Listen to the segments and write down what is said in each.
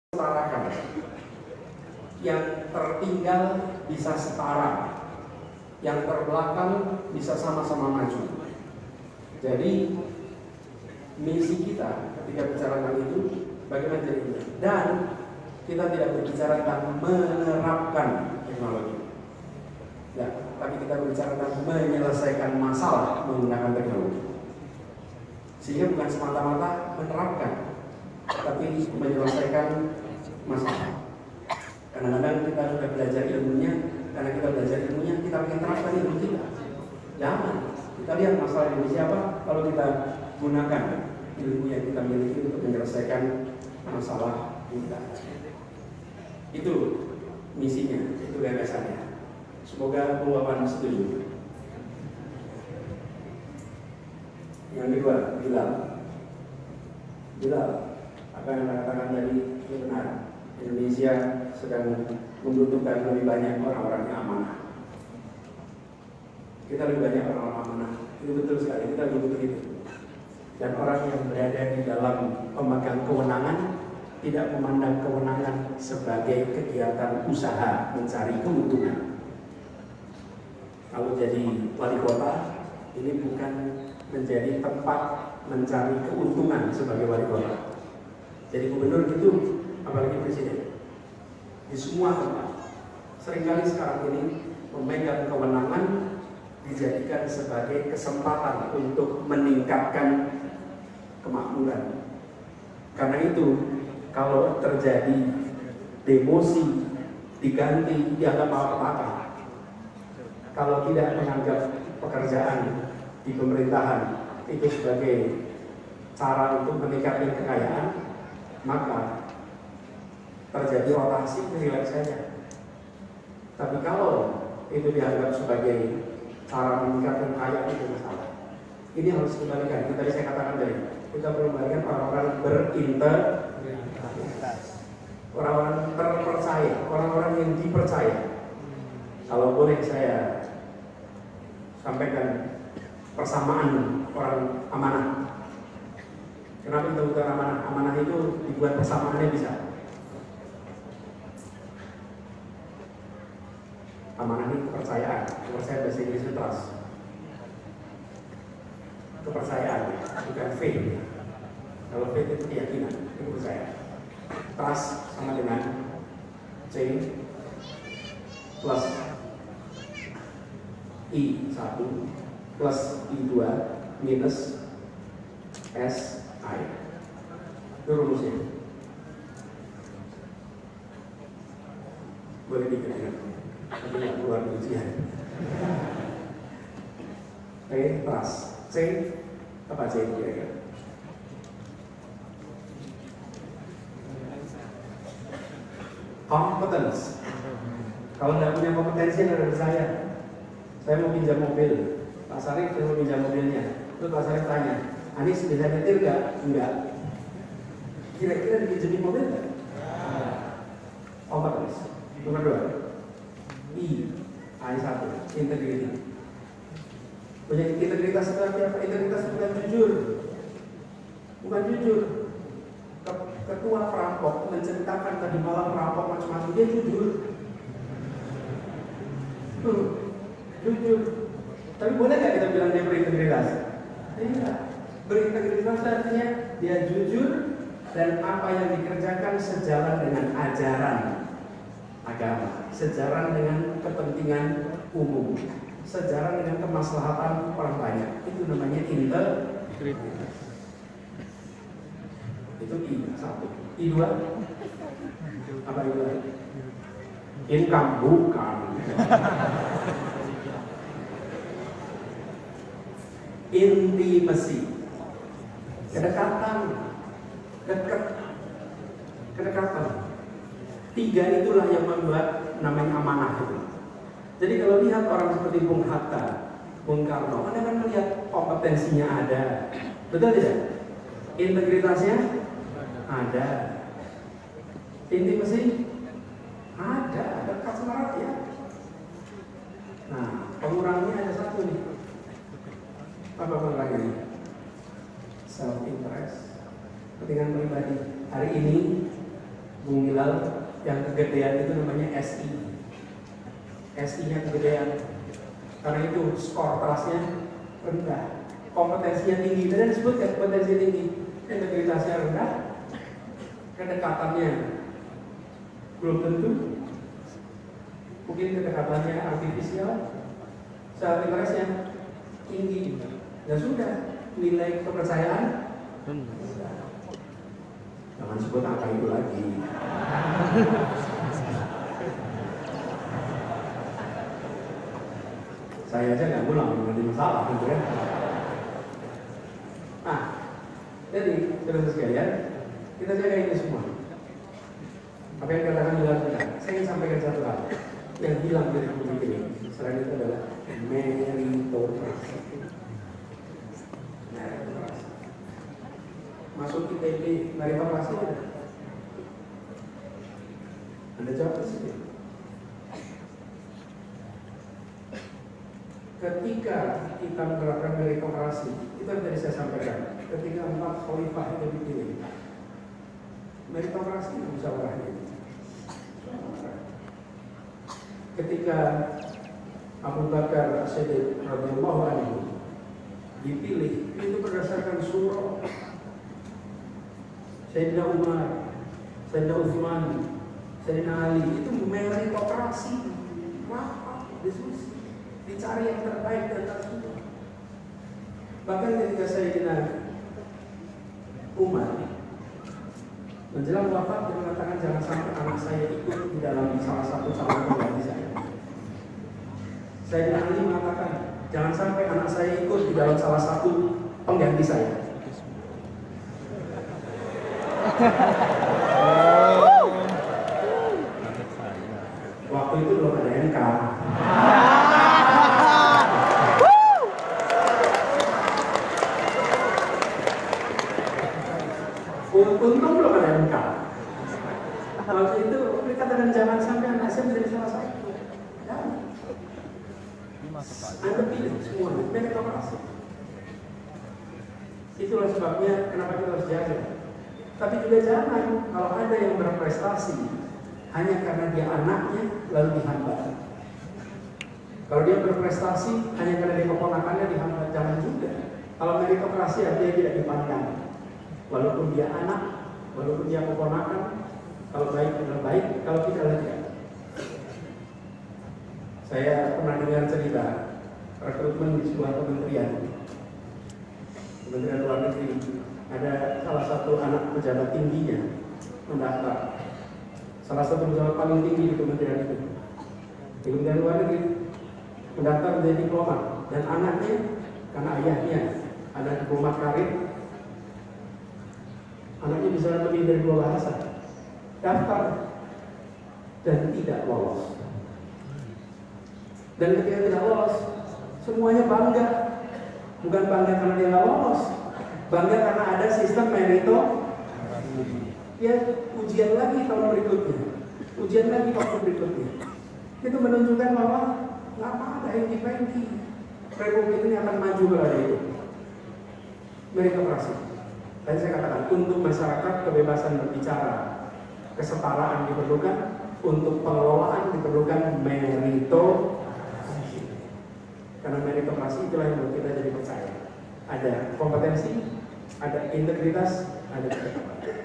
setarakan, yang tertinggal bisa setara, yang terbelakang bisa sama-sama maju. Jadi misi kita ketika bicara tentang itu bagaimana jadinya, dan kita tidak berbicara tentang menerapkan teknologi, ya, tapi kita berbicara tentang menyelesaikan masalah menggunakan teknologi. Sehingga bukan semata-mata menerapkan, tapi menyelesaikan masalah. Kadang-kadang kita sudah belajar ilmunya, karena kita belajar ilmunya, kita ingin terapkan ilmu kita. Jangan. Kita lihat masalah Indonesia apa, kalau kita gunakan ilmu yang kita miliki untuk menyelesaikan masalah kita. Itu misinya, itu gagasannya. Semoga Bapak setuju. Yang kedua, Bilal, apa yang Anda katakan tadi itu benar. Indonesia sedang membutuhkan lebih banyak orang-orang yang amanah. Kita lebih banyak orang-orang amanah. Itu betul sekali, kita butuh itu. Dan orang yang berada di dalam pemegang kewenangan tidak memandang kewenangan sebagai kegiatan usaha mencari keuntungan. Kalau jadi wali kota, ini bukan menjadi tempat mencari keuntungan sebagai wali kota. Jadi gubernur itu, apalagi presiden, di semua tempat. Seringkali sekarang ini memegang kewenangan dijadikan sebagai kesempatan untuk meningkatkan kemakmuran. Karena itu, kalau terjadi demosi, diganti, dianggap apa-apa. Kalau tidak menganggap pekerjaan di pemerintahan itu sebagai cara untuk meningkatkan kekayaan, maka terjadi rotasi, rileks saja. Tapi kalau itu dianggap sebagai cara meningkatkan kekayaan, itu masalah. Ini harus dikembalikan. Tadi saya katakan tadi, kita perlu kembalikan orang-orang berintegritas, orang-orang terpercaya, orang-orang yang dipercaya. Kalau boleh saya sampaikan persamaan orang amanah. Kenapa kita butuh amanah? Amanah itu dibuat persamaannya bisa. Amanah ini kepercayaan. Kepercayaan bahasa Inggris itu trust. Kepercayaan, bukan faith. Kalau faith itu keyakinan, itu kepercayaan. Trust sama dengan C plus I1 plus I2 minus SI. Itu rumusnya. Boleh dikira-kira, tapi nggak keluar ujian. P plus C apa C kira-kira? Competence. Kalau nggak punya kompetensi dari saya mau pinjam mobil, Pak Sarif mau pinjam mobilnya. Terus Pak Sarif tanya, Anis bisa nyetir nggak? Enggak. Kira-kira dipinjemin mobil nggak? Kompetens. Nomor 2, I1, integritas. Punya integritas seperti apa? Integritas bukan jujur. Bukan jujur. Ketua perampok menceritakan tadi malam perampok macam-macam, dia jujur. Jujur. Tapi boleh nggak kita bilang dia berintegritas? Tidak. Berintegritas artinya dia jujur dan apa yang dikerjakan sejalan dengan ajaran agama, sejalan dengan kepentingan umum, sejalan dengan kemaslahatan orang banyak. Itu namanya integritas. Itu I1. I2 apa I2? Income bukan. Intimacy, kedekatan, kedekatan. 3 itulah yang membuat namanya amanah itu. Jadi kalau lihat orang seperti Bung Hatta, Bung Karno, Anda kan melihat kompetensinya ada, betul tidak? Integritasnya ada, intimacy ada, dekat sama rakyat. Nah, pengurangnya ada satu nih. Apa pengurangnya? Self interest, kepentingan pribadi. Hari ini Bung Hilal, yang kegedean itu namanya SI. SI-nya kegedean. Karena itu skor trustnya rendah. Kompetensinya tinggi. Tadi disebutkan kompetensi tinggi. Integritasnya rendah. Kedekatannya belum tentu. Mungkin kedekatannya artifisial. Self interestnya tinggi. Ya sudah, nilai kepercayaan jangan sebut angka itu lagi. Saya aja nggak pulang menjadi masalah, gitu ya. Nah, jadi saudara sekalian, kita jaga ini semua. Apa yang katakan Hilal benar. Saya ingin sampaikan satu hal yang hilang dari buku ini. Selain itu adalah meritokrasi. Masuk ITB meritokrasi ada. Anda jawab sih. Ketika kita menerapkan meritokrasi, itu yang tadi saya sampaikan. Ketika 4 khalifah itu dipilih, meritokrasi musyawarahnya. Ketika Abu Bakar As-Siddiq radhiyallahu anhu dipilih, itu berdasarkan surah. Sayyidina Umar, Sayyidina Utsman, Sayyidina Ali, itu meritokrasi, rapat, diskusi, dicari yang terbaik dan terbaik. Bahkan ketika Sayyidina Umar menjelang wafat, dia mengatakan jangan sampai anak saya ikut di dalam salah satu calon pengganti saya. Sayyidina Ali mengatakan jangan sampai anak saya ikut di dalam salah satu pengganti saya. Waktu itu belum ada NK. Untung belum ada NK. Waktu itu dikatakan jangan sampai anak saya menjadi salah satu. Anda pilih semua, meritokrasi. Itulah sebabnya kenapa kita harus jaga. Tapi juga jangan kalau ada yang berprestasi hanya karena dia anaknya lalu dihambat. Kalau dia berprestasi hanya karena dia keponakannya dihambat, jangan juga. Kalau meritokrasi artinya tidak dipandang. Walaupun dia anak, walaupun dia keponakan, kalau baik adalah baik, kalau tidak tidak. Saya pernah dengar cerita rekrutmen di sebuah kementerian luar negeri. Ada salah satu anak pejabat tingginya mendaftar. Salah satu pejabat paling tinggi di kementerian itu, di kementerian luar negeri, mendaftar menjadi diplomat. Dan anaknya, karena ayahnya ada diplomat karir, anaknya bisa lebih dari 2 bahasa, daftar dan tidak lolos. Dan ketika tidak lolos, semuanya bangga. Bukan bangga karena dia nggak lolos, bangga karena ada sistem merito. Ya, ujian lagi tahun berikutnya, ujian lagi waktu berikutnya. Itu menunjukkan bahwa nggak ada hengki-pengki. Republik ini akan maju kalau itu. Meritokrasi. Tadi saya katakan, untuk masyarakat kebebasan berbicara, kesetaraan diperlukan, untuk pengelolaan diperlukan meritokrasi. Karena meritokrasi itulah yang membuat kita jadi percaya. Ada kompetensi, ada integritas, ada ketepatan.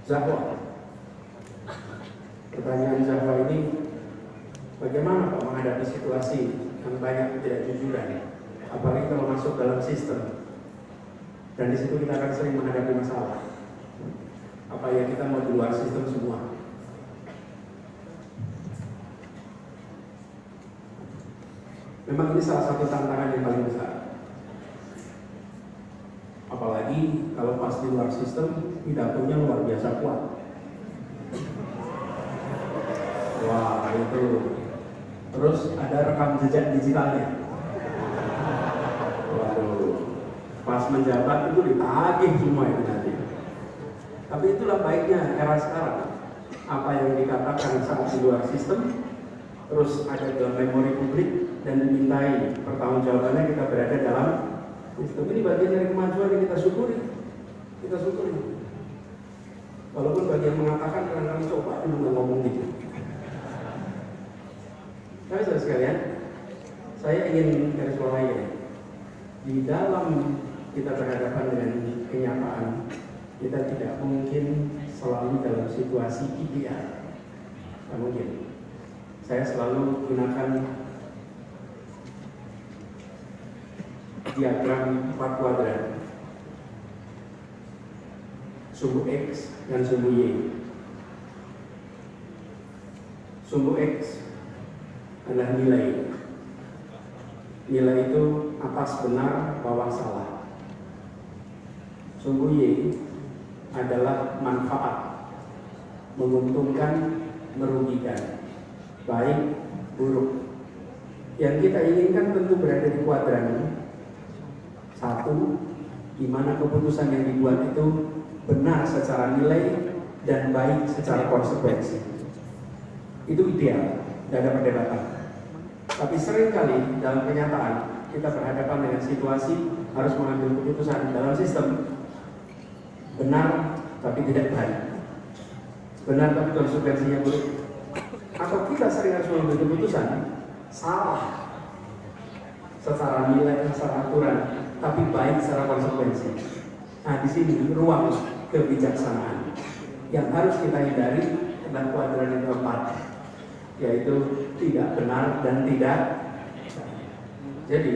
Zahwa. Pertanyaan Zahwa ini, bagaimana Pak menghadapi situasi yang banyak ketidakjujuran, apalagi kalau masuk dalam sistem. Dan di situ kita akan sering menghadapi masalah. Apa ya kita mau di luar sistem semua? Memang ini salah satu tantangan yang paling besar. Apalagi kalau pas di luar sistem, pidatonya luar biasa kuat. Wah, itu. Terus ada rekam jejak digitalnya. Waduh, pas menjabat itu ditagih semua itu nanti. Tapi itulah baiknya era sekarang. Apa yang dikatakan saat di luar sistem, terus ada dalam memori publik, dan dimintai pertanggungjawabannya kita berada dalam sistem. Ini bagian dari kemajuan yang kita syukuri. Kita syukuri. Walaupun bagi yang mengatakan kadang-kadang coba dulu ngomong gitu. Tapi saudara sekalian, saya ingin garis bawahi ya. Di dalam kita berhadapan dengan kenyataan, kita tidak mungkin selalu dalam situasi ideal. Tidak mungkin. Saya selalu gunakan diagram 4 kuadran, sumbu X dan sumbu Y. Sumbu X adalah nilai. Nilai itu atas benar, bawah salah. Sumbu Y adalah manfaat, menguntungkan, merugikan, baik, buruk. Yang kita inginkan tentu berada di kuadran 1, di mana keputusan yang dibuat itu benar secara nilai dan baik secara konsekuensi. Itu ideal, tidak ada perdebatan. Tapi seringkali dalam kenyataan kita berhadapan dengan situasi harus mengambil keputusan dalam sistem benar tapi tidak baik, benar tapi konsekuensinya buruk. Atau kita sering harus mengambil keputusan salah secara nilai, secara aturan, tapi baik secara konsekuensi. Nah, di sini ruang kebijaksanaan yang harus kita hindari adalah kuadran yang keempat, yaitu tidak benar dan tidak. Jadi